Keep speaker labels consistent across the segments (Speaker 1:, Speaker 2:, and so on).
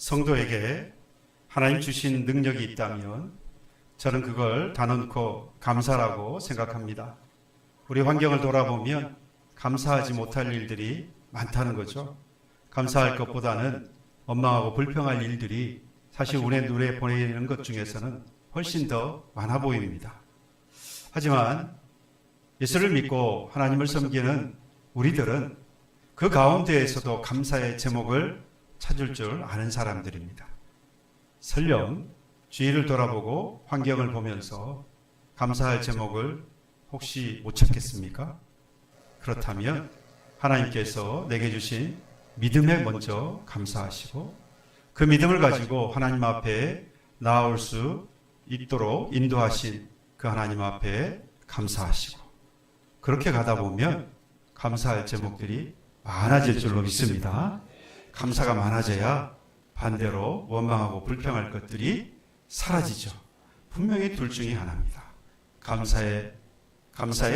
Speaker 1: 성도에게 하나님 주신 능력이 있다면 저는 그걸 다 넣고 감사라고 생각합니다. 우리 환경을 돌아보면 감사하지 못할 일들이 많다는 거죠. 감사할 것보다는 원망하고 불평할 일들이 사실 운에 눈에 보이는 것 중에서는 훨씬 더 많아 보입니다. 하지만 예수를 믿고 하나님을 섬기는 우리들은 그 가운데에서도 감사의 제목을 찾을 줄 아는 사람들입니다. 설령 주위를 돌아보고 환경을 보면서 감사할 제목을 혹시 못 찾겠습니까? 그렇다면 하나님께서 내게 주신 믿음에 먼저 감사하시고 그 믿음을 가지고 하나님 앞에 나아올 수 있도록 인도하신 그 하나님 앞에 감사하시고 그렇게 가다 보면 감사할 제목들이 많아질 줄로 믿습니다. 감사가 많아져야 반대로 원망하고 불평할 것들이 사라지죠. 분명히 둘 중에 하나입니다. 감사의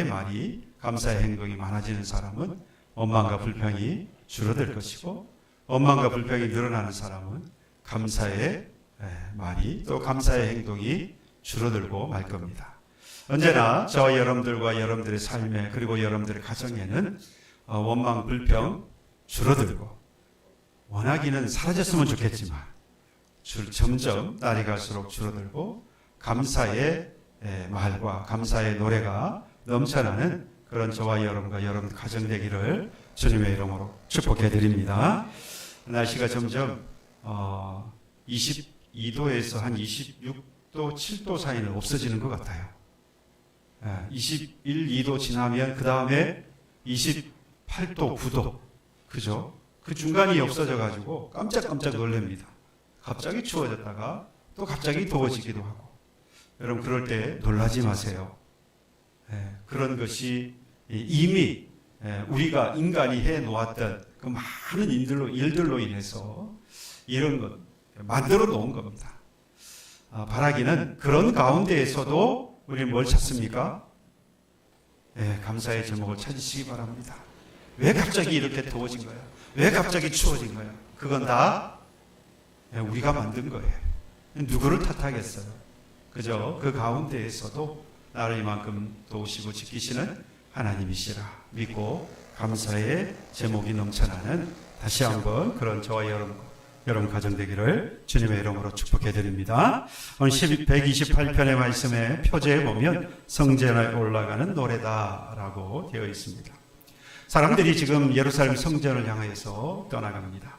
Speaker 1: 말이, 감사의 행동이 많아지는 사람은 원망과 불평이 줄어들 것이고 원망과 불평이 늘어나는 사람은 감사의 말이 또 감사의 행동이 줄어들고 말 겁니다. 언제나 저와 여러분들과 여러분들의 삶에 그리고 여러분들의 가정에는 원망, 불평 줄어들고 원하기는 사라졌으면 좋겠지만 점점 날이 갈수록 줄어들고 감사의 말과 감사의 노래가 넘쳐나는 그런 저와 여러분과 여러분 가정 되기를 주님의 이름으로 축복해 드립니다. 날씨가 점점 22도에서 한 26도, 7도 사이는 없어지는 것 같아요. 21, 2도 지나면 그 다음에 28도, 9도 그죠? 그 중간이 없어져가지고 깜짝깜짝 놀랍니다. 갑자기 추워졌다가 또 갑자기 더워지기도 하고 여러분 그럴 때 놀라지 마세요. 그런 것이 이미 우리가 인간이 해 놓았던 그 많은 일들로 인해서 이런 것 만들어 놓은 겁니다. 바라기는 그런 가운데에서도 우리는 뭘 찾습니까? 감사의 제목을 찾으시기 바랍니다. 왜 갑자기 이렇게 더워진 거야? 왜 갑자기 추워진 거야? 그건 다 우리가 만든 거예요. 누구를 탓하겠어요? 그저 그 가운데에서도 나를 이만큼 도우시고 지키시는 하나님이시라 믿고 감사의 제목이 넘쳐나는 다시 한번 그런 저와 여러분 가정 되기를 주님의 이름으로 축복해 드립니다. 오늘 128편의 말씀의 표제에 보면 성전에 올라가는 노래다라고 되어 있습니다. 사람들이 지금 예루살렘 성전을 향해서 떠나갑니다.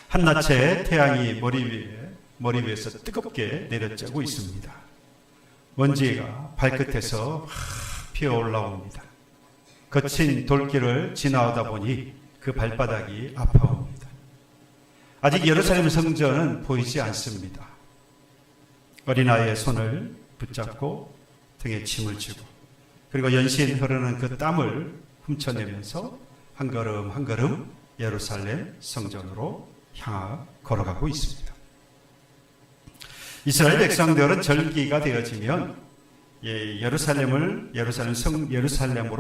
Speaker 1: 한낮에 태양이 머리 위에서 뜨겁게 내려쬐고 있습니다. 먼지가 발끝에서 피어 올라옵니다. 거친 돌길을 지나오다 보니 그 발바닥이 아파옵니다. 아직 예루살렘 성전은 보이지 않습니다. 어린아이의 손을 붙잡고 등에 침을 쥐고 그리고 연신 흐르는 그 땀을 훔쳐내면서 한 걸음 한 걸음 예루살렘 성전으로 걸어가고 있습니다. 이스라엘 백성들은 절기가 되어지면 예루살렘으로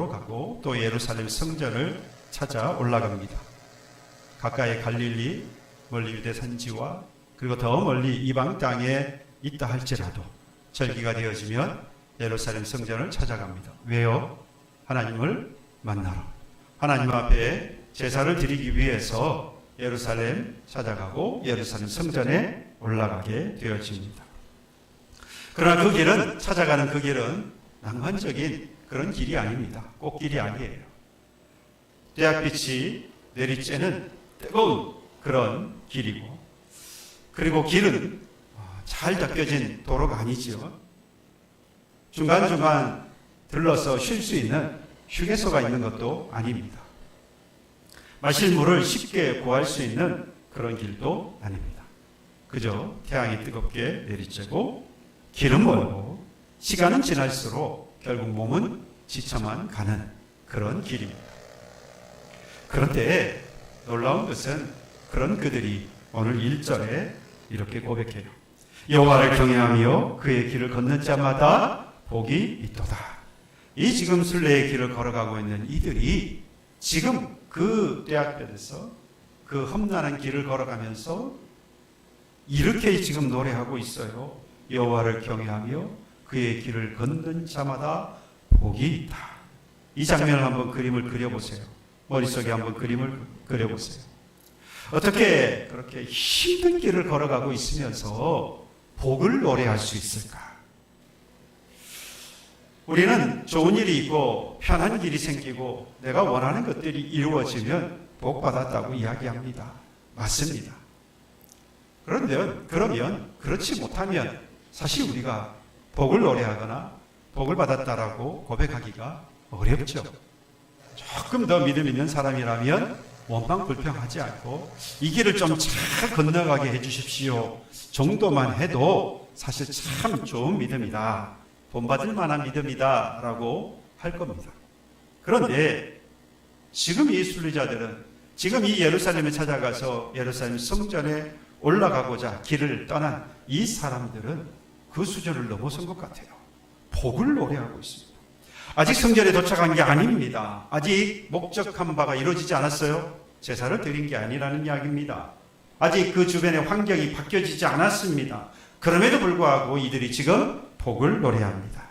Speaker 1: 가고 또 예루살렘 성전을 찾아 올라갑니다. 가까이 갈릴리, 멀리 유대 산지와 그리고 더 멀리 이방 땅에 있다 할지라도 절기가 되어지면 예루살렘 성전을 찾아갑니다. 왜요? 하나님을 만나러 하나님 앞에 제사를 드리기 위해서 예루살렘 찾아가고 예루살렘 성전에 올라가게 되어집니다. 그러나 그 길은 찾아가는 그 길은 낭만적인 그런 길이 아닙니다. 꽃길이 아니에요. 태양빛이 내리쬐는 뜨거운 그런 길이고 그리고 길은 잘 닦여진 도로가 아니지요. 중간중간 들러서 쉴 수 있는 휴게소가 있는 것도 아닙니다. 마실 물을 쉽게 구할 수 있는 그런 길도 아닙니다. 그저 태양이 뜨겁게 내리쬐고 길은 멀고 시간은 지날수록 결국 몸은 지쳐만 가는 그런 길입니다. 그런데 놀라운 것은 그런 그들이 오늘 1절에 이렇게 고백해요. 여호와를 경외하며 그의 길을 걷는 자마다 복이 있도다. 이 지금 순례의 길을 걸어가고 있는 이들이 지금 그 떼약볕에서 그 험난한 길을 걸어가면서 이렇게 지금 노래하고 있어요. 여호와를 경외하며 그의 길을 걷는 자마다 복이 있다. 이 장면을 한번 그림을 그려보세요. 머릿속에 한번 그림을 그려보세요. 어떻게 그렇게 힘든 길을 걸어가고 있으면서 복을 노래할 수 있을까? 우리는 좋은 일이 있고 편한 길이 생기고 내가 원하는 것들이 이루어지면 복 받았다고 이야기합니다. 맞습니다. 그러면 그렇지 못하면 사실 우리가 복을 노래하거나 복을 받았다라고 고백하기가 어렵죠. 조금 더 믿음 있는 사람이라면 원망불평하지 않고 이 길을 좀 잘 건너가게 해주십시오 정도만 해도 사실 참 좋은 믿음이다, 본받을 만한 믿음이다 라고 할 겁니다. 그런데 지금 이 순례자들은 지금 이 예루살렘에 찾아가서 예루살렘 성전에 올라가고자 길을 떠난 이 사람들은 그 수준을 넘어선 것 같아요. 복을 노래하고 있습니다. 아직 성전에 도착한 게 아닙니다. 아직 목적한 바가 이루어지지 않았어요. 제사를 드린 게 아니라는 이야기입니다. 아직 그 주변의 환경이 바뀌어지지 않았습니다. 그럼에도 불구하고 이들이 지금 복을 노래합니다.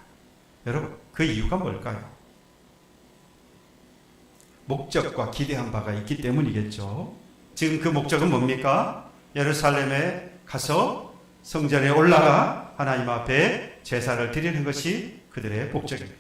Speaker 1: 여러분, 그 이유가 뭘까요? 목적과 기대한 바가 있기 때문이겠죠. 지금 그 목적은 뭡니까? 예루살렘에 가서 성전에 올라가 하나님 앞에 제사를 드리는 것이 그들의 목적입니다.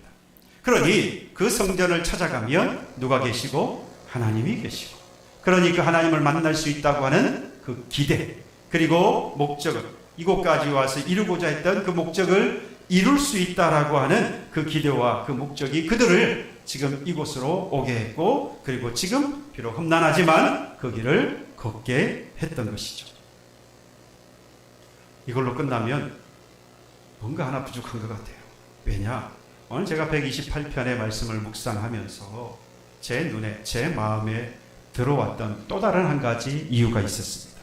Speaker 1: 그러니 그 성전을 찾아가면 누가 계시고? 하나님이 계시고, 그러니 그 하나님을 만날 수 있다고 하는 그 기대, 그리고 목적은 이곳까지 와서 이루고자 했던 그 목적을 이룰 수 있다라고 하는 그 기대와 그 목적이 그들을 지금 이곳으로 오게 했고, 그리고 지금 비록 험난하지만 그 길을 걷게 했던 것이죠. 이걸로 끝나면 뭔가 하나 부족한 것 같아요. 왜냐? 오늘 제가 128편의 말씀을 묵상하면서 제 눈에, 제 마음에 들어왔던 또 다른 한 가지 이유가 있었습니다.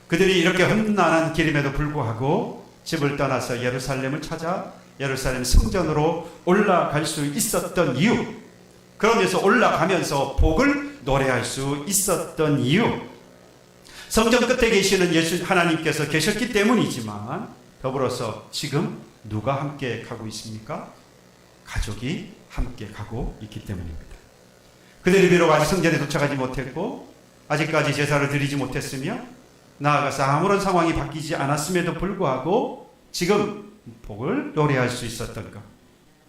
Speaker 1: 그들이 이렇게 험난한 길임에도 불구하고 집을 떠나서 예루살렘을 찾아 예루살렘 성전으로 올라갈 수 있었던 이유, 그러면서 올라가면서 복을 노래할 수 있었던 이유, 성전 끝에 계시는 예수 하나님께서 계셨기 때문이지만 더불어서 지금 누가 함께 가고 있습니까? 가족이 함께 가고 있기 때문입니다. 그들이 비록 아직 성전에 도착하지 못했고 아직까지 제사를 드리지 못했으며 나아가서 아무런 상황이 바뀌지 않았음에도 불구하고 지금 복을 노래할 수 있었던 것,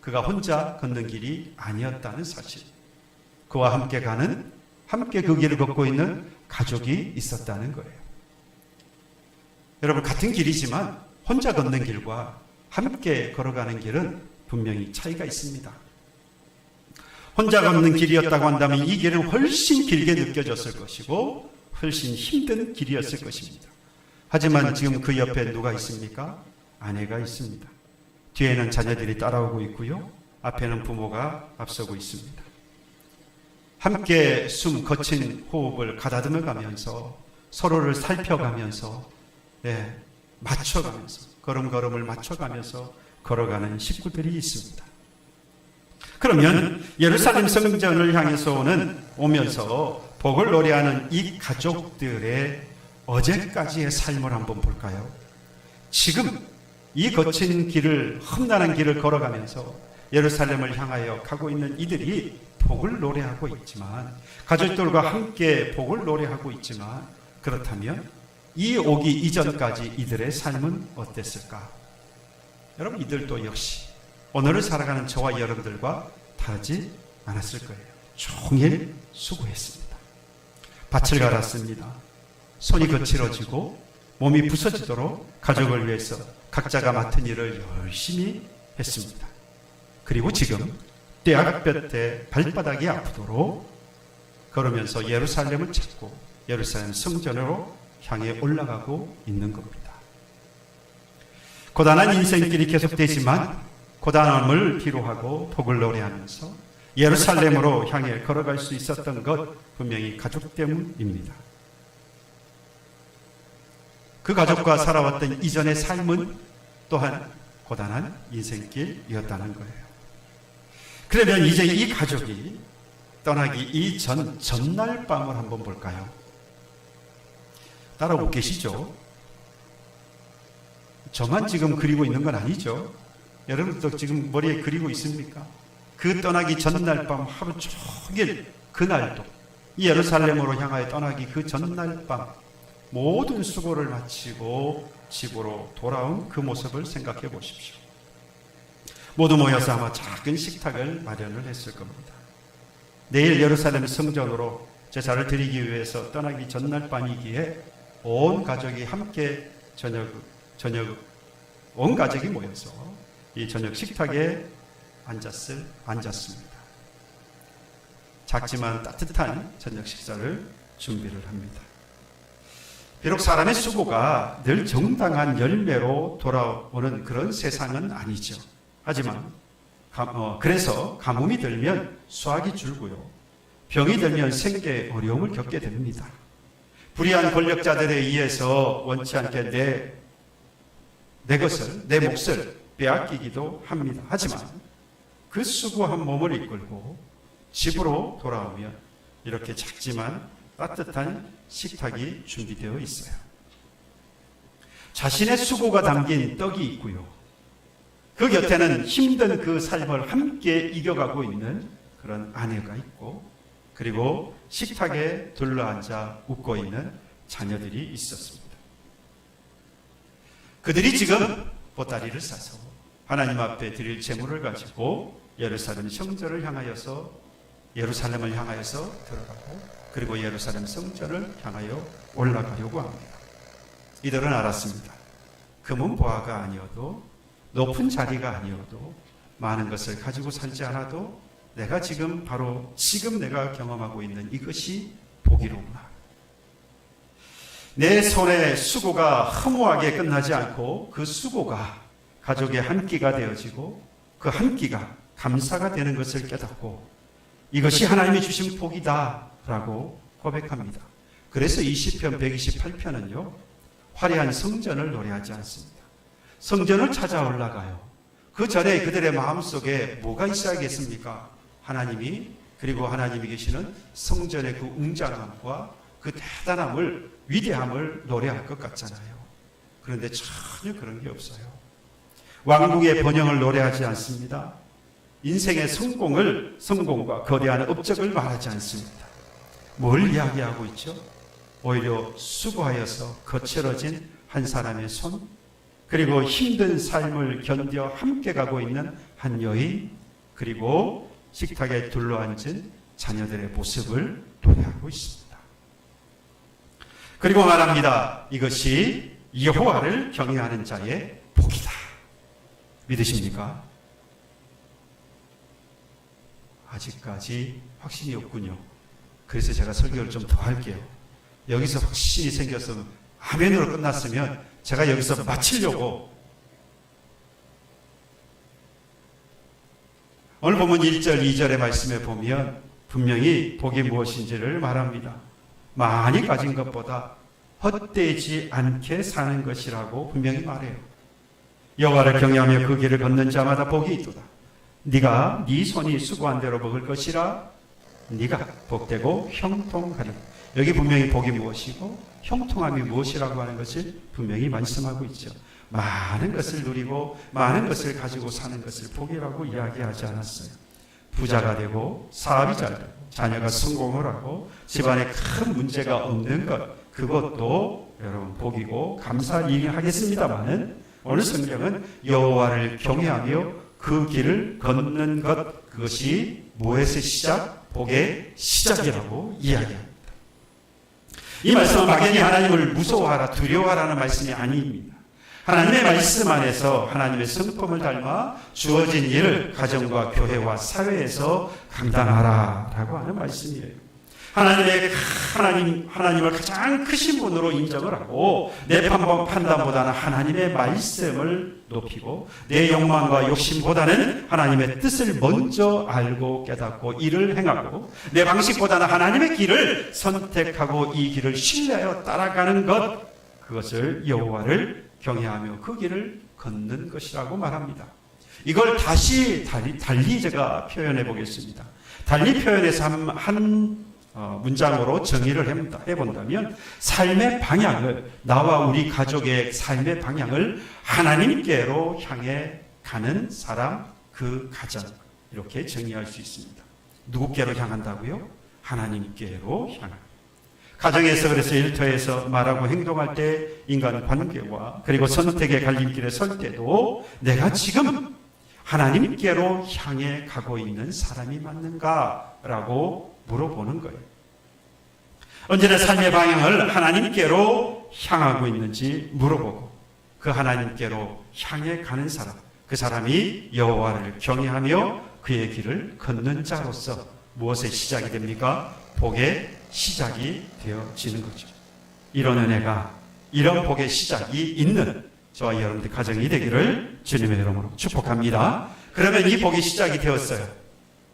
Speaker 1: 그가 혼자 걷는 길이 아니었다는 사실, 그와 함께 가는, 함께 그 길을 걷고 있는 가족이 있었다는 거예요. 여러분, 같은 길이지만 혼자 걷는 길과 함께 걸어가는 길은 분명히 차이가 있습니다. 혼자 걷는 길이었다고 한다면 이 길은 훨씬 길게 느껴졌을 것이고 훨씬 힘든 길이었을 것입니다. 하지만 지금 그 옆에 누가 있습니까? 아내가 있습니다. 뒤에는 자녀들이 따라오고 있고요. 앞에는 부모가 앞서고 있습니다. 함께 숨 거친 호흡을 가다듬어 가면서 서로를 살펴가면서 맞춰가면서 걸음걸음을 맞춰가면서 걸어가는 식구들이 있습니다. 그러면 예루살렘 성전을 향해서 오면서 복을 노래하는 이 가족들의 어제까지의 삶을 한번 볼까요? 지금 이 거친 길을, 험난한 길을 걸어가면서 예루살렘을 향하여 가고 있는 이들이 복을 노래하고 있지만, 가족들과 함께 복을 노래하고 있지만, 그렇다면 이 오기 이전까지 이들의 삶은 어땠을까? 여러분, 이들도 역시 오늘을 살아가는 저와 여러분들과 다르지 않았을 거예요. 종일 수고했습니다. 밭을 갈았습니다. 손이 거칠어지고 몸이 부서지도록 가족을 위해서 각자가 맡은 일을 열심히 했습니다. 그리고 지금 뙤약볕에 발바닥이 아프도록 걸으면서 예루살렘을 찾고 예루살렘 성전으로 향해 올라가고 있는 겁니다. 고단한 인생길이 계속되지만 고단함을 비로하고 복을 노래하면서 예루살렘으로 향해 걸어갈 수 있었던 것, 분명히 가족 때문입니다. 그 가족과 살아왔던 이전의 삶은 또한 고단한 인생길이었다는 거예요. 그러면 이제 이 가족이 떠나기 이전 전날 밤을 한번 볼까요? 따라오고 계시죠? 저만 지금 그리고 있는 건 아니죠? 여러분도 지금 머리에 그리고 있습니까? 그 떠나기 전날 밤 하루 종일, 그날도 이 예루살렘으로 향하여 떠나기 그 전날 밤 모든 수고를 마치고 집으로 돌아온 그 모습을 생각해 보십시오. 모두 모여서 아마 작은 식탁을 마련을 했을 겁니다. 내일 예루살렘 성전으로 제사를 드리기 위해서 떠나기 전날 밤이기에 온 가족이 함께 온 가족이 모여서 이 저녁 식탁에 앉았습니다. 작지만 따뜻한 저녁 식사를 준비를 합니다. 비록 사람의 수고가 늘 정당한 열매로 돌아오는 그런 세상은 아니죠. 하지만 그래서 가뭄이 들면 수확이 줄고요. 병이 들면 생계에 어려움을 겪게 됩니다. 불의한 권력자들에 의해서 원치 않게 내 몫을 빼앗기기도 합니다. 하지만 그 수고한 몸을 이끌고 집으로 돌아오면 이렇게 작지만 따뜻한 식탁이 준비되어 있어요. 자신의 수고가 담긴 떡이 있고요. 그 곁에는 힘든 그 삶을 함께 이겨가고 있는 그런 아내가 있고, 그리고 식탁에 둘러앉아 웃고 있는 자녀들이 있었습니다. 그들이 지금 보따리를 싸서 하나님 앞에 드릴 제물을 가지고 예루살렘 성전을 향하여서 예루살렘을 향하여서 들어가고, 그리고 예루살렘 성전을 향하여 올라가려고 합니다. 이들은 알았습니다. 금은 보화가 아니어도, 높은 자리가 아니어도, 많은 것을 가지고 살지 않아도 내가 지금 내가 경험하고 있는 이것이 복이로구나. 내 손의 수고가 허무하게 끝나지 않고 그 수고가 가족의 한 끼가 되어지고 그 한 끼가 감사가 되는 것을 깨닫고 이것이 하나님이 주신 복이다라고 고백합니다. 그래서 이 시편 128편은요. 화려한 성전을 노래하지 않습니다. 성전을 찾아 올라가요. 그 전에 그들의 마음속에 뭐가 있어야겠습니까? 하나님이, 그리고 하나님이 계시는 성전의 그 웅장함과 그 대단함을, 위대함을 노래할 것 같잖아요. 그런데 전혀 그런 게 없어요. 왕국의 번영을 노래하지 않습니다. 인생의 성공과 거대한 업적을 말하지 않습니다. 뭘 이야기하고 있죠? 오히려 수고하여서 거칠어진 한 사람의 손, 그리고 힘든 삶을 견뎌 함께 가고 있는 한 여인, 그리고 식탁에 둘러앉은 자녀들의 모습을 노래하고 있습니다. 그리고 말합니다. 이것이 여호와를 경외하는 자의 복이다. 믿으십니까? 아직까지 확신이 없군요. 그래서 제가 설교를 좀 더 할게요. 여기서 확신이 생겼으면, 아멘으로 끝났으면 제가 여기서 마치려고. 오늘 보면 1절, 2절의 말씀에 보면 분명히 복이 무엇인지를 말합니다. 많이 가진 것보다 헛되지 않게 사는 것이라고 분명히 말해요. 여호와를 경외하며 그 길을 걷는 자마다 복이 있도다. 네가 네 손이 수고한 대로 먹을 것이라. 네가 복되고 형통하리라. 여기 분명히 복이 무엇이고 형통함이 무엇이라고 하는 것을 분명히 말씀하고 있죠. 많은 것을 누리고 많은 것을 가지고 사는 것을 복이라고 이야기하지 않았어요. 부자가 되고 사업이 잘 되고 자녀가 성공을 하고 집안에 큰 문제가 없는 것, 그것도 여러분 복이고 감사할 일이 하겠습니다마는 오늘 성경은 여호와를 경외하며 그 길을 걷는 것, 그것이 무엇의 시작? 복의 시작이라고 이야기합니다. 이 말씀은 막연히 하나님을 무서워하라, 두려워하라는 말씀이 아닙니다. 하나님의 말씀 안에서 하나님의 성품을 닮아 주어진 일을 가정과 교회와 사회에서 감당하라라고 하는 말씀이에요. 하나님을 가장 크신 분으로 인정을 하고 내 판단보다는 하나님의 말씀을 높이고 내 욕망과 욕심보다는 하나님의 뜻을 먼저 알고 깨닫고 이를 행하고 내 방식보다는 하나님의 길을 선택하고 이 길을 신뢰하여 따라가는 것, 그것을 여호와를 경외하며 그 길을 걷는 것이라고 말합니다. 이걸 다시 달리 제가 표현해 보겠습니다. 달리 표현해서 한 문장으로 정의를 해본다면 삶의 방향을, 나와 우리 가족의 삶의 방향을 하나님께로 향해 가는 사람, 그 가정, 이렇게 정의할 수 있습니다. 누구께로 향한다고요? 하나님께로 향합니다. 가정에서, 그래서 일터에서 말하고 행동할 때 인간 관계와 그리고 선택의 갈림길에 설 때도 내가 지금 하나님께로 향해 가고 있는 사람이 맞는가라고 물어보는 거예요. 언제나 삶의 방향을 하나님께로 향하고 있는지 물어보고 그 하나님께로 향해 가는 사람, 그 사람이 여호와를 경외하며 그의 길을 걷는 자로서 무엇의 시작이 됩니까? 복의 시작이 되어지는 거죠. 이런 은혜가, 이런 복의 시작이 있는 저와 여러분들 가정이 되기를 주님의 이름으로 축복합니다. 그러면 이 복이 시작이 되었어요.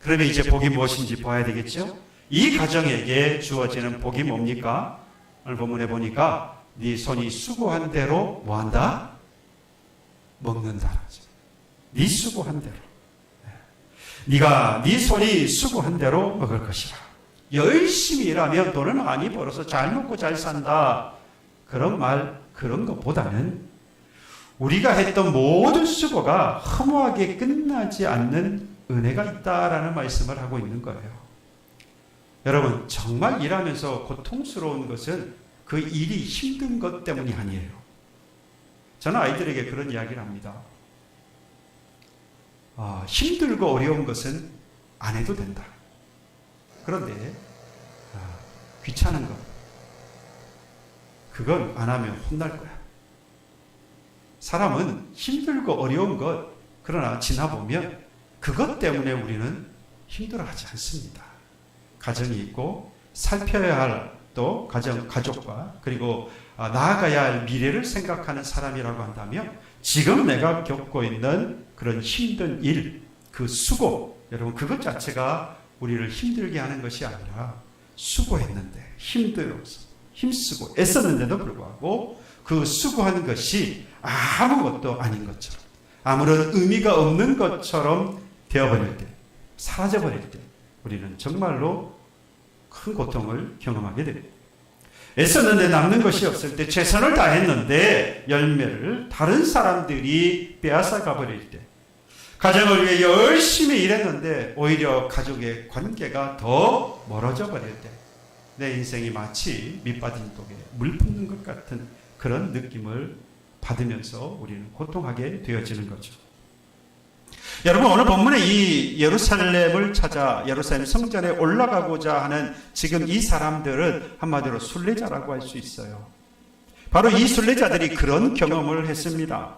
Speaker 1: 그러면 이제 복이 무엇인지 봐야 되겠죠? 이 가정에게 주어지는 복이 뭡니까? 오늘 본문에 보니까 네 손이 수고한 대로 뭐한다? 먹는다. 네 수고한 대로. 네가 네 손이 수고한 대로 먹을 것이라. 열심히 일하면 돈을 많이 벌어서 잘 먹고 잘 산다. 그런 것보다는 우리가 했던 모든 수고가 허무하게 끝나지 않는 은혜가 있다라는 말씀을 하고 있는 거예요. 여러분, 정말 일하면서 고통스러운 것은 그 일이 힘든 것 때문이 아니에요. 저는 아이들에게 그런 이야기를 합니다. 힘들고 어려운 것은 안 해도 된다. 그런데 귀찮은 것, 그건 안 하면 혼날 거야. 사람은 힘들고 어려운 것, 그러나 지나보면 그것 때문에 우리는 힘들어하지 않습니다. 가정이 있고 살펴야 할 또 가족과 그리고 나아가야 할 미래를 생각하는 사람이라고 한다면 지금 내가 겪고 있는 그런 힘든 일, 그 수고, 여러분 그것 자체가 우리를 힘들게 하는 것이 아니라 수고했는데 힘쓰고 애썼는데도 불구하고 그 수고하는 것이 아무것도 아닌 것처럼 아무런 의미가 없는 것처럼 되어버릴 때, 사라져버릴 때 우리는 정말로 큰 고통을 경험하게 됩니다. 애썼는데 남는 것이 없을 때, 최선을 다했는데 열매를 다른 사람들이 빼앗아가 버릴 때, 가정을 위해 열심히 일했는데 오히려 가족의 관계가 더 멀어져 버릴 때, 내 인생이 마치 밑빠진 독에 물 붓는 것 같은 그런 느낌을 받으면서 우리는 고통하게 되어지는 거죠. 여러분, 오늘 본문에 이 예루살렘을 찾아 예루살렘 성전에 올라가고자 하는 지금 이 사람들은 한마디로 순례자라고 할 수 있어요. 바로 이 순례자들이 그런 경험을 했습니다.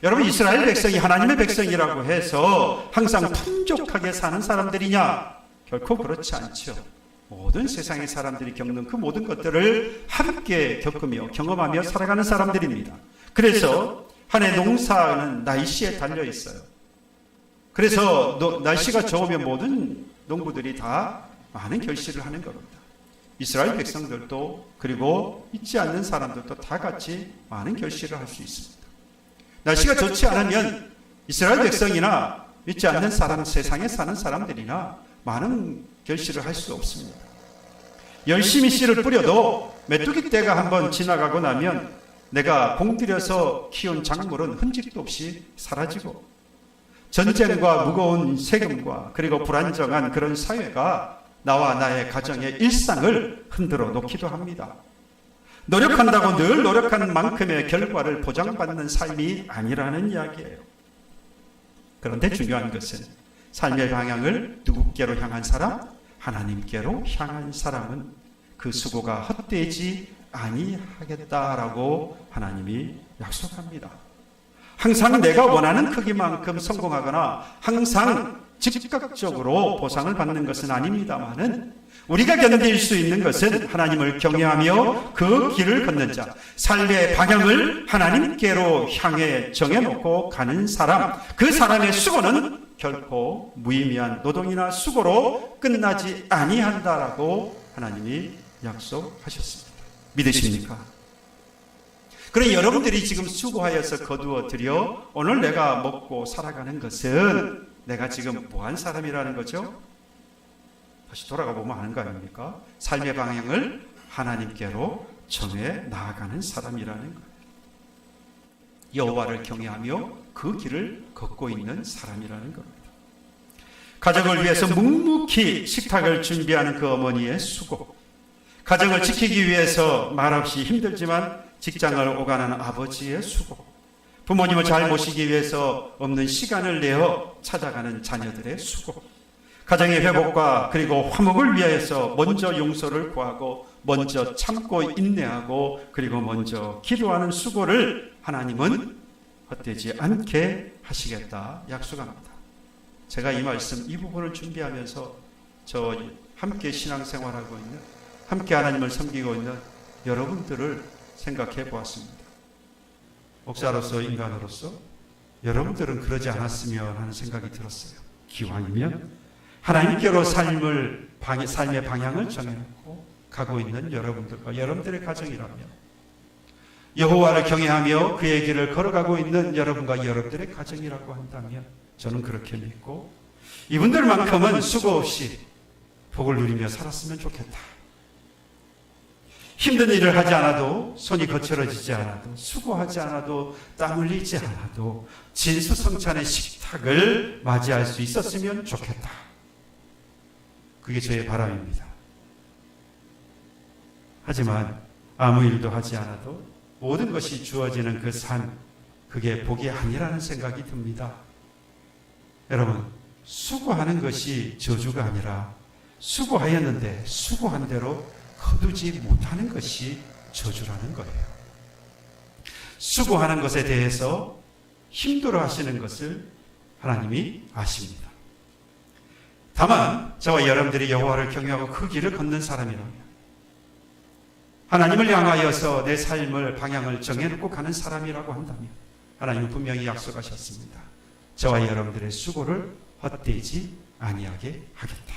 Speaker 1: 여러분, 이스라엘 백성이 하나님의 백성이라고 해서 항상 풍족하게 사는 사람들이냐? 결코 그렇지 않죠. 모든 세상의 사람들이 겪는 그 모든 것들을 함께 겪으며 경험하며 살아가는 사람들입니다. 그래서 한 해 농사는 날씨에 달려 있어요. 그래서 날씨가 좋으면 모든 농부들이 다 많은 결실을 하는 겁니다. 이스라엘 백성들도 그리고 믿지 않는 사람들도 다 같이 많은 결실을 할 수 있습니다. 날씨가 좋지 않으면 이스라엘 백성이나 믿지 않는 사람, 세상에 사는 사람들이나 많은 결실을 할 수 없습니다. 열심히 씨를 뿌려도 메뚜기 때가 한번 지나가고 나면 내가 공들여서 키운 작물은 흔적도 없이 사라지고, 전쟁과 무거운 세금과 그리고 불안정한 그런 사회가 나와 나의 가정의 일상을 흔들어 놓기도 합니다. 노력한다고 늘 노력한 만큼의 결과를 보장받는 삶이 아니라는 이야기예요. 그런데 중요한 것은 삶의 방향을 누구께로 향한 사람? 하나님께로 향한 사람은 그 수고가 헛되지 아니하겠다라고 하나님이 약속합니다. 항상 내가 원하는 크기만큼 성공하거나 항상 즉각적으로 보상을 받는 것은 아닙니다만은 우리가 견딜 수 있는 것은 하나님을 경외하며 그 길을 걷는 자, 삶의 방향을 하나님께로 향해 정해놓고 가는 사람, 그 사람의 수고는 결코 무의미한 노동이나 수고로 끝나지 아니한다라고 하나님이 약속하셨습니다. 믿으십니까? 그래, 여러분들이 지금 수고하여서 거두어 들여 오늘 내가 먹고 살아가는 것은 내가 지금 뭐한 사람이라는 거죠? 다시 돌아가 보면 아는 거 아닙니까? 삶의 방향을 하나님께로 정해 나아가는 사람이라는 거예요. 여호와를 경외하며 그 길을 걷고 있는 사람이라는 겁니다. 가정을 위해서 묵묵히 식탁을 준비하는 그 어머니의 수고, 가정을 지키기 위해서 말없이 힘들지만 직장을 오가는 아버지의 수고, 부모님을 잘 모시기 위해서 없는 시간을 내어 찾아가는 자녀들의 수고, 가정의 회복과 그리고 화목을 위해서 먼저 용서를 구하고 먼저 참고 인내하고 그리고 먼저 기도하는 수고를 하나님은 헛되지 않게 하시겠다 약속합니다. 제가 이 말씀, 이 부분을 준비하면서 저 함께 신앙생활하고 있는, 함께 하나님을 섬기고 있는 여러분들을 생각해 보았습니다. 목사로서, 인간으로서 여러분들은 그러지 않았으면 하는 생각이 들었어요. 기왕이면 하나님께로 삶의 방향을 정해놓고 가고 있는 여러분들과 여러분들의 가정이라면, 여호와를 경외하며 그의 길을 걸어가고 있는 여러분과 여러분들의 가정이라고 한다면 저는 그렇게 믿고 이분들만큼은 수고 없이 복을 누리며 살았으면 좋겠다. 힘든 일을 하지 않아도, 손이 거칠어지지 않아도, 수고하지 않아도, 땀 흘리지 않아도 진수성찬의 식탁을 맞이할 수 있었으면 좋겠다. 그게 저의 바람입니다. 하지만 아무 일도 하지 않아도 모든 것이 주어지는 그 삶, 그게 복이 아니라는 생각이 듭니다. 여러분, 수고하는 것이 저주가 아니라 수고하였는데 수고한 대로 거두지 못하는 것이 저주라는 거예요. 수고하는 것에 대해서 힘들어 하시는 것을 하나님이 아십니다. 다만 저와 여러분들이 여호와를 경외하고 그 길을 걷는 사람이라면, 하나님을 향하여서 내 삶을 방향을 정해놓고 가는 사람이라고 한다면 하나님은 분명히 약속하셨습니다. 저와 여러분들의 수고를 헛되지 아니하게 하겠다.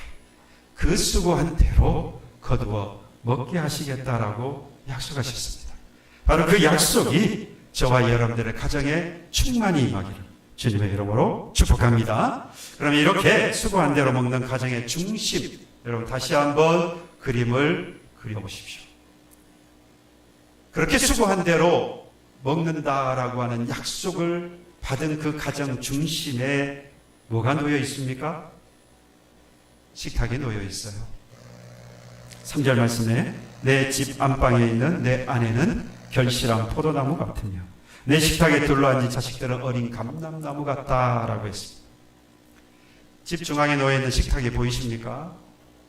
Speaker 1: 그 수고한 대로 거두어 먹게 하시겠다라고 약속하셨습니다. 바로 그 약속이 저와 여러분들의 가정에 충만히 임하기를 주님의 이름으로 축복합니다. 그러면 이렇게 수고한 대로 먹는 가정의 중심, 여러분 다시 한번 그림을 그려보십시오. 그렇게 수고한 대로 먹는다라고 하는 약속을 받은 그 가정 중심에 뭐가 놓여 있습니까? 식탁에 놓여 있어요. 3절 말씀에 내 집 안방에 있는 내 아내는 결실한 포도나무 같으며 내 식탁에 둘러앉은 자식들은 어린 감람나무 같다라고 했습니다. 집 중앙에 놓여 있는 식탁이 보이십니까?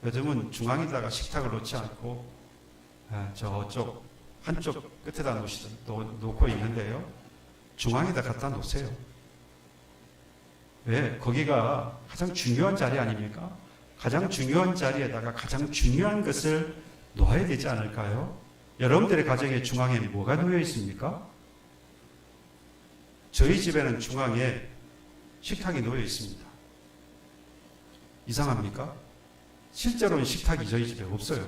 Speaker 1: 요즘은 중앙에다가 식탁을 놓지 않고 저쪽 한쪽 끝에다 놓고 있는데요. 중앙에다 갖다 놓으세요. 왜? 거기가 가장 중요한 자리 아닙니까? 가장 중요한 자리에다가 가장 중요한 것을 놓아야 되지 않을까요? 여러분들의 가정의 중앙에 뭐가 놓여 있습니까? 저희 집에는 중앙에 식탁이 놓여 있습니다. 이상합니까? 실제로는 식탁이 저희 집에 없어요.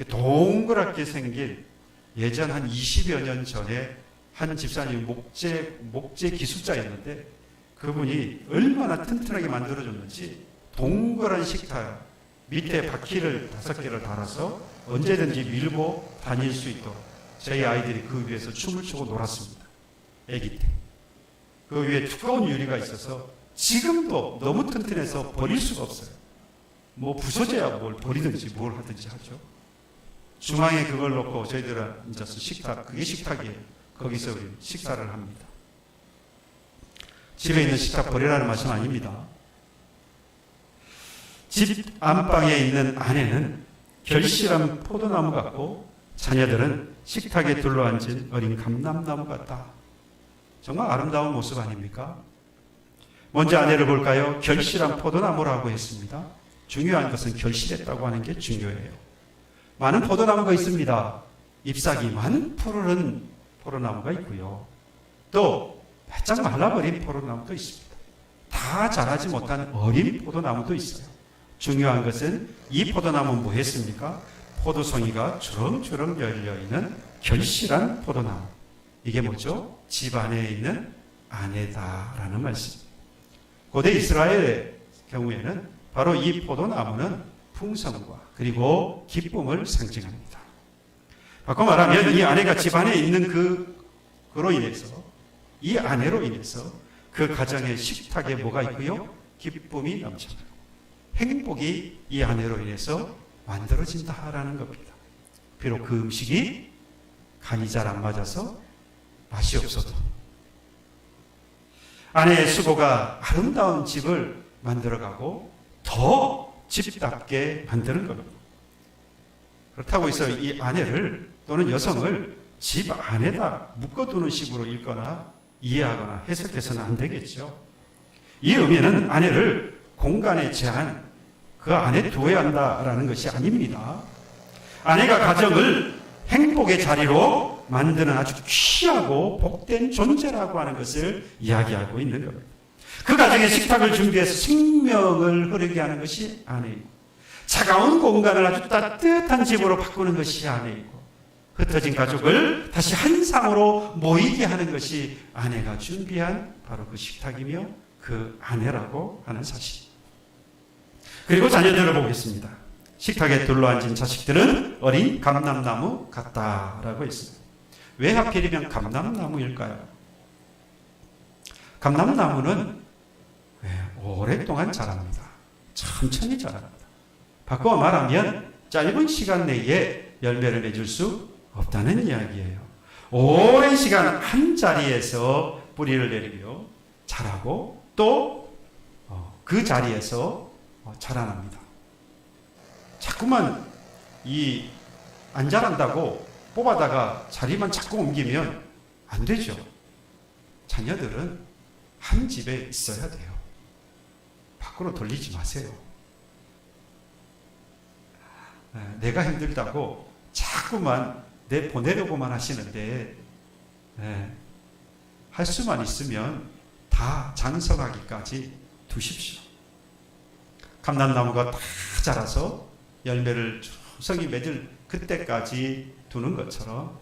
Speaker 1: 동그랗게 생긴 예전 한 20여 년 전에 한 집사님 목재 기술자였는데 그분이 얼마나 튼튼하게 만들어줬는지 동그란 식탁 밑에 바퀴를 5개를 달아서 언제든지 밀고 다닐 수 있도록 저희 아이들이 그 위에서 춤을 추고 놀았습니다. 아기 때. 그 위에 두꺼운 유리가 있어서 지금도 너무 튼튼해서 버릴 수가 없어요. 뭐 부서져야 뭘 버리든지 뭘 하든지 하죠. 중앙에 그걸 놓고 저희들은 앉아서 식탁, 그게 식탁이에요. 거기서 우리 식사를 합니다. 집에 있는 식탁 버리라는 말씀 아닙니다. 집 안방에 있는 아내는 결실한 포도나무 같고 자녀들은 식탁에 둘러앉은 어린 감람나무 같다. 정말 아름다운 모습 아닙니까? 먼저 아내를 볼까요? 결실한 포도나무라고 했습니다. 중요한 것은 결실했다고 하는 게 중요해요. 많은 포도나무가 있습니다. 잎사귀 많은 푸르른 포도나무가 있고요. 또 바짝 말라버린 포도나무도 있습니다. 다 자라지 못한 어린 포도나무도 있어요. 중요한 것은 이 포도나무는 뭐 했습니까? 포도송이가 주렁주렁 열려있는 결실한 포도나무. 이게 뭐죠? 집 안에 있는 아내다라는 말씀입니다. 고대 이스라엘의 경우에는 바로 이 포도나무는 풍성과 그리고 기쁨을 상징합니다. 바꿔 말하면 이 아내가 집 안에 있는 그로 인해서 이 아내로 인해서 그 가정의 식탁에 뭐가 있고요? 기쁨이 넘쳐나요. 행복이 이 아내로 인해서 만들어진다라는 겁니다. 비록 그 음식이 간이 잘 안 맞아서 맛이 없어도 아내의 수고가 아름다운 집을 만들어가고 더 집답게 만드는 겁니다. 그렇다고 해서 이 아내를 또는 여성을 집 안에다 묶어두는 식으로 읽거나 이해하거나 해석해서는 안 되겠죠. 이 의미는 아내를 공간의 제한, 그 안에 두어야 한다라는 것이 아닙니다. 아내가 가정을 행복의 자리로 만드는 아주 귀하고 복된 존재라고 하는 것을 이야기하고 있는 겁니다. 그 가정의 식탁을 준비해서 생명을 흐르게 하는 것이 아내이고, 차가운 공간을 아주 따뜻한 집으로 바꾸는 것이 아내이고, 흩어진 가족을 다시 한 상으로 모이게 하는 것이 아내가 준비한 바로 그 식탁이며 그 아내라고 하는 사실. 그리고 자녀들을 보겠습니다. 식탁에 둘러앉은 자식들은 어린 감람나무 같다라고 했습니다. 왜 하필이면 감람나무일까요? 감람나무는 오랫동안 자랍니다. 천천히 자랍니다. 바꿔 말하면 짧은 시간 내에 열매를 맺을 수 없다는 이야기예요. 오랜 시간 한 자리에서 뿌리를 내리며 자라고 또 그 자리에서 자라납니다. 자꾸만 안 자란다고 뽑아다가 자리만 자꾸 옮기면 안 되죠. 자녀들은 한 집에 있어야 돼요. 밖으로 돌리지 마세요. 내가 힘들다고 자꾸만 내 보내려고만 하시는데 할 수만 있으면 다 장성하기까지 두십시오. 감람나무가 다 자라서 열매를 성이 맺을 그때까지 두는 것처럼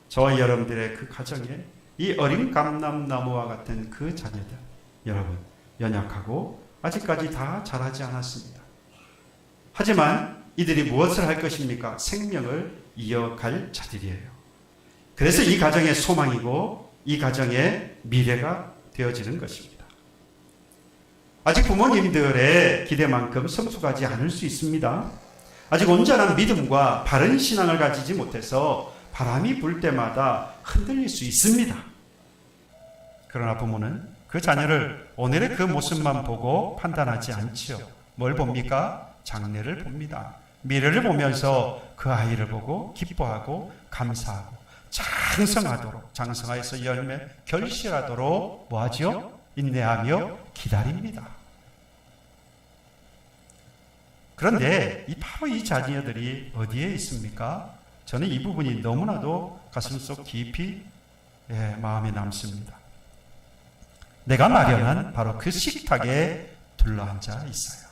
Speaker 1: 저와 여러분들의 그 가정에 이 어린 감람나무와 같은 그 자녀들, 여러분 연약하고 아직까지 다 자라지 않았습니다. 하지만 이들이 무엇을 할 것입니까? 생명을 이어갈 자들이에요. 그래서 이 가정의 소망이고 이 가정의 미래가 되어지는 것입니다. 아직 부모님들의 기대만큼 성숙하지 않을 수 있습니다. 아직 온전한 믿음과 바른 신앙을 가지지 못해서 바람이 불 때마다 흔들릴 수 있습니다. 그러나 부모는 그 자녀를 오늘의 그 모습만 보고 판단하지 않지요. 뭘 봅니까? 장래를 봅니다. 미래를 보면서 그 아이를 보고 기뻐하고 감사하고 장성하여서 열매 결실하도록 뭐하죠? 인내하며 기다립니다. 그런데 바로 이 자녀들이 어디에 있습니까? 저는 이 부분이 너무나도 가슴속 깊이 마음에 남습니다. 내가 마련한 바로 그 식탁에 둘러앉아 있어요.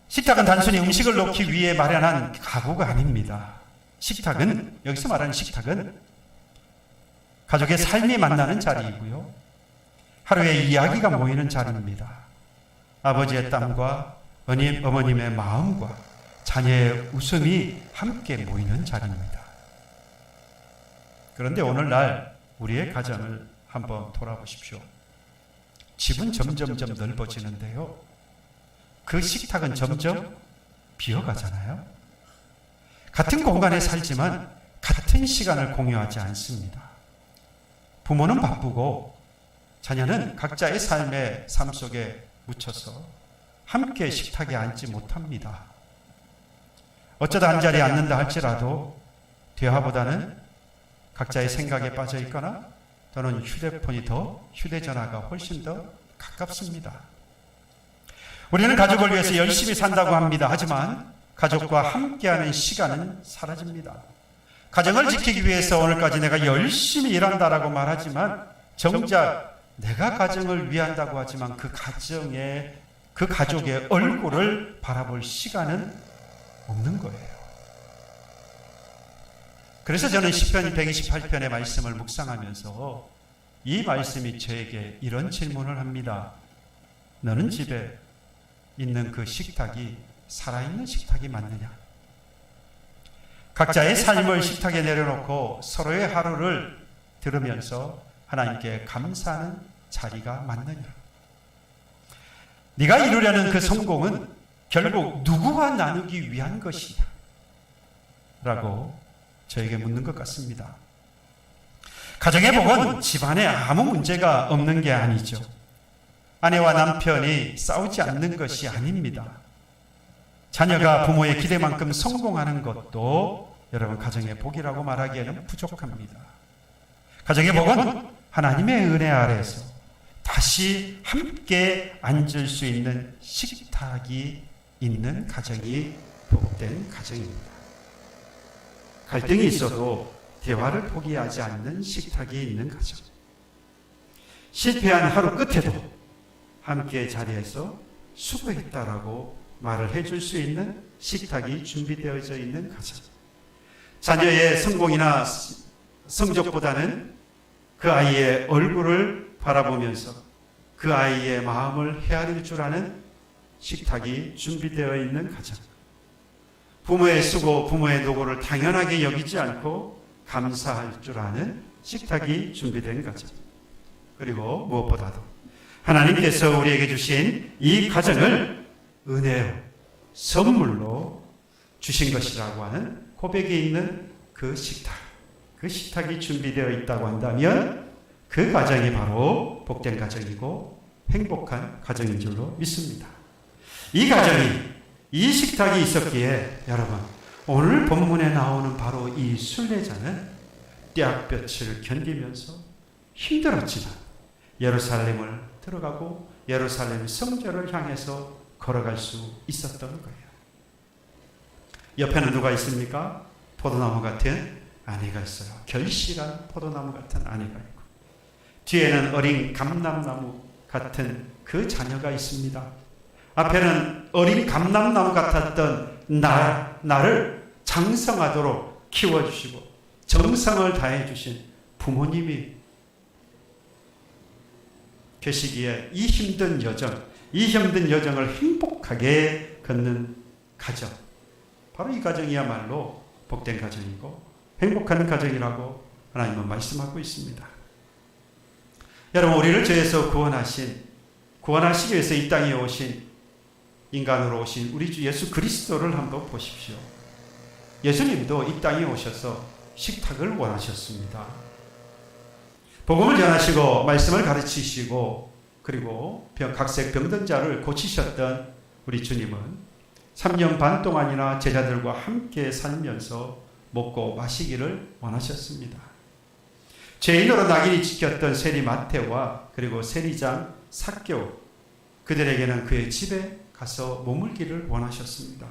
Speaker 1: 식탁은 단순히 음식을 놓기 위해 마련한 가구가 아닙니다. 식탁은, 여기서 말하는 식탁은 가족의 삶이 만나는 자리이고요. 하루의 이야기가 모이는 자리입니다. 아버지의 땀과 어머님의 마음과 자녀의 웃음이 함께 모이는 자리입니다. 그런데 오늘날 우리의 가정을 한번 돌아보십시오. 집은 점점 넓어지는데요. 그 식탁은 점점 비어가잖아요. 같은 공간에 살지만 같은 시간을 공유하지 않습니다. 부모는 바쁘고 자녀는 각자의 삶 속에 묻혀서 함께 식탁에 앉지 못합니다. 어쩌다 한자리에 앉는다 할지라도 대화보다는 각자의 생각에 빠져 있거나 또는 휴대전화가 훨씬 더 가깝습니다. 우리는 가족을 위해서 열심히 산다고 합니다. 하지만 가족과 함께하는 시간은 사라집니다. 가정을 지키기 위해서 오늘까지 내가 열심히 일한다라고 말하지만 정작 내가 가정을 위한다고 하지만 그 가족의 얼굴을 바라볼 시간은 없는 거예요. 그래서 저는 시편 128편의 말씀을 묵상하면서 이 말씀이 저에게 이런 질문을 합니다. 너는 집에 있는 그 식탁이 살아있는 식탁이 맞느냐? 각자의 삶을 식탁에 내려놓고 서로의 하루를 들으면서 하나님께 감사하는 자리가 맞느냐? 네가 이루려는 그 성공은 결국 누구와 나누기 위한 것이냐? 라고 저에게 묻는 것 같습니다. 가정의 복은 집안에 아무 문제가 없는 게 아니죠. 아내와 남편이 싸우지 않는 것이 아닙니다. 자녀가 부모의 기대만큼 성공하는 것도 여러분 가정의 복이라고 말하기에는 부족합니다. 가정의 복은 하나님의 은혜 아래에서 다시 함께 앉을 수 있는 식탁이 있는 가정이 복된 가정입니다. 갈등이 있어도 대화를 포기하지 않는 식탁이 있는 가정. 실패한 하루 끝에도 함께 자리에서 수고했다라고 말을 해줄 수 있는 식탁이 준비되어져 있는 가정. 자녀의 성공이나 성적보다는 그 아이의 얼굴을 바라보면서 그 아이의 마음을 헤아릴 줄 아는 식탁이 준비되어 있는 가정. 부모의 수고, 부모의 노고를 당연하게 여기지 않고 감사할 줄 아는 식탁이 준비된 가정. 그리고 무엇보다도 하나님께서 우리에게 주신 이 가정을 은혜로, 선물로 주신 것이라고 하는 고백이 있는 그 식탁. 그 식탁이 준비되어 있다고 한다면 그 가정이 바로 복된 가정이고 행복한 가정인 줄로 믿습니다. 이 가정이, 이 식탁이 있었기에 여러분, 오늘 본문에 나오는 바로 이 순례자는 떼약볕을 견디면서 힘들었지만 예루살렘을 들어가고 예루살렘 성전을 향해서 걸어갈 수 있었던 거예요. 옆에는 누가 있습니까? 포도나무 같은 아내가 있어요. 결실한 포도나무 같은 아내가 있고, 뒤에는 어린 감람나무 같은 그 자녀가 있습니다. 앞에는 어린 감람나무 같았던 나를 장성하도록 키워주시고 정성을 다해주신 부모님이 계시기에 이 힘든 여정을 행복하게 걷는 가정, 바로 이 가정이야말로 복된 가정이고 행복한 가정이라고 하나님은 말씀하고 있습니다. 여러분, 우리를 죄에서 구원하시기 위해서 이 땅에 오신, 인간으로 오신 우리 주 예수 그리스도를 한번 보십시오. 예수님도 이 땅에 오셔서 식탁을 원하셨습니다. 복음을 전하시고 말씀을 가르치시고 그리고 각색 병든 자를 고치셨던 우리 주님은 3년 반 동안이나 제자들과 함께 살면서 먹고 마시기를 원하셨습니다. 죄인으로 낙인이 찍혔던 세리 마태와 그리고 세리장 삭개오, 그들에게는 그의 집에 가서 머물기를 원하셨습니다.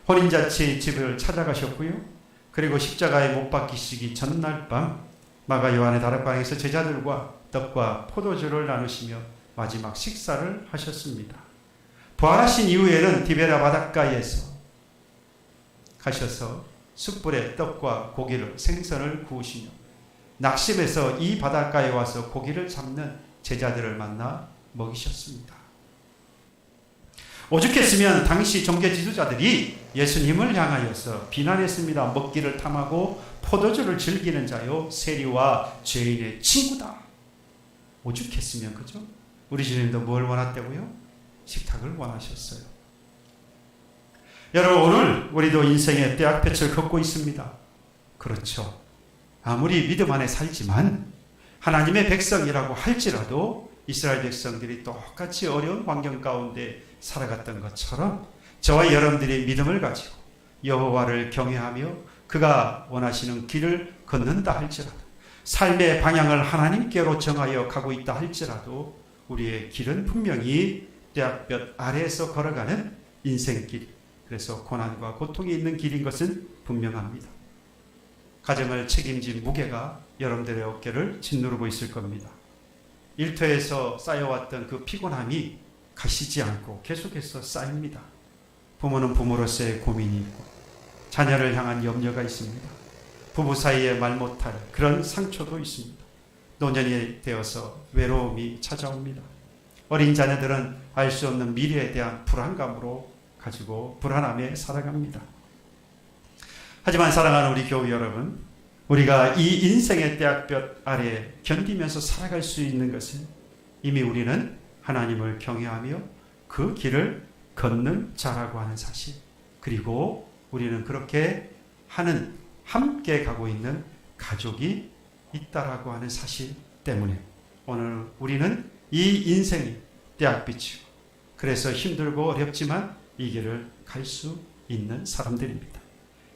Speaker 1: 혼인잔치 집을 찾아가셨고요. 그리고 십자가에 못 박히시기 전날 밤 마가 요한의 다락방에서 제자들과 떡과 포도주를 나누시며 마지막 식사를 하셨습니다. 부활하신 이후에는 디베라 바닷가에서 가셔서 숯불에 떡과 고기를, 생선을 구우시며 낙심해서 이 바닷가에 와서 고기를 잡는 제자들을 만나 먹이셨습니다. 오죽했으면 당시 종교 지도자들이 예수님을 향하여서 비난했습니다. 먹기를 탐하고 포도주를 즐기는 자요, 세리와 죄인의 친구다. 오죽했으면, 그죠? 우리 주님도 뭘 원했다고요? 식탁을 원하셨어요. 여러분, 오늘 우리도 인생의 떼약볕을 걷고 있습니다. 그렇죠. 아무리 믿음 안에 살지만 하나님의 백성이라고 할지라도 이스라엘 백성들이 똑같이 어려운 환경 가운데 살아갔던 것처럼 저와 여러분들이 믿음을 가지고 여호와를 경외하며 그가 원하시는 길을 걷는다 할지라도, 삶의 방향을 하나님께로 정하여 가고 있다 할지라도 우리의 길은 분명히 떼약볕 아래에서 걸어가는 인생길, 그래서 고난과 고통이 있는 길인 것은 분명합니다. 가정을 책임진 무게가 여러분들의 어깨를 짓누르고 있을 겁니다. 일터에서 쌓여왔던 그 피곤함이 가시지 않고 계속해서 쌓입니다. 부모는 부모로서의 고민이 있고 자녀를 향한 염려가 있습니다. 부부 사이에 말 못할 그런 상처도 있습니다. 노년이 되어서 외로움이 찾아옵니다. 어린 자녀들은 알 수 없는 미래에 대한 불안감으로 가지고 불안함에 살아갑니다. 하지만 사랑하는 우리 교우 여러분, 우리가 이 인생의 떼약볕 아래 견디면서 살아갈 수 있는 것은 이미 우리는 하나님을 경외하며 그 길을 걷는 자라고 하는 사실, 그리고 우리는 그렇게 하는, 함께 가고 있는 가족이 있다라고 하는 사실 때문에 오늘 우리는 이 인생이 떼약빛이고 그래서 힘들고 어렵지만 이 길을 갈 수 있는 사람들입니다.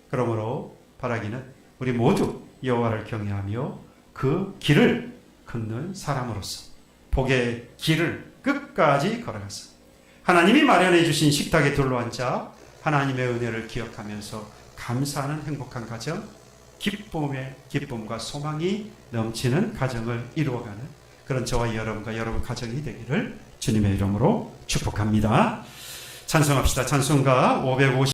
Speaker 1: 그러므로 바라기는 우리 모두 여호와를 경외하며 그 길을 걷는 사람으로서 복의 길을 끝까지 걸어가서 하나님이 마련해 주신 식탁에 둘러앉아 하나님의 은혜를 기억하면서 감사하는 행복한 가정, 기쁨과 소망이 넘치는 가정을 이루어가는 그런 저와 여러분과 여러분 가정이 되기를 주님의 이름으로 축복합니다. 찬송합시다. 찬송가 550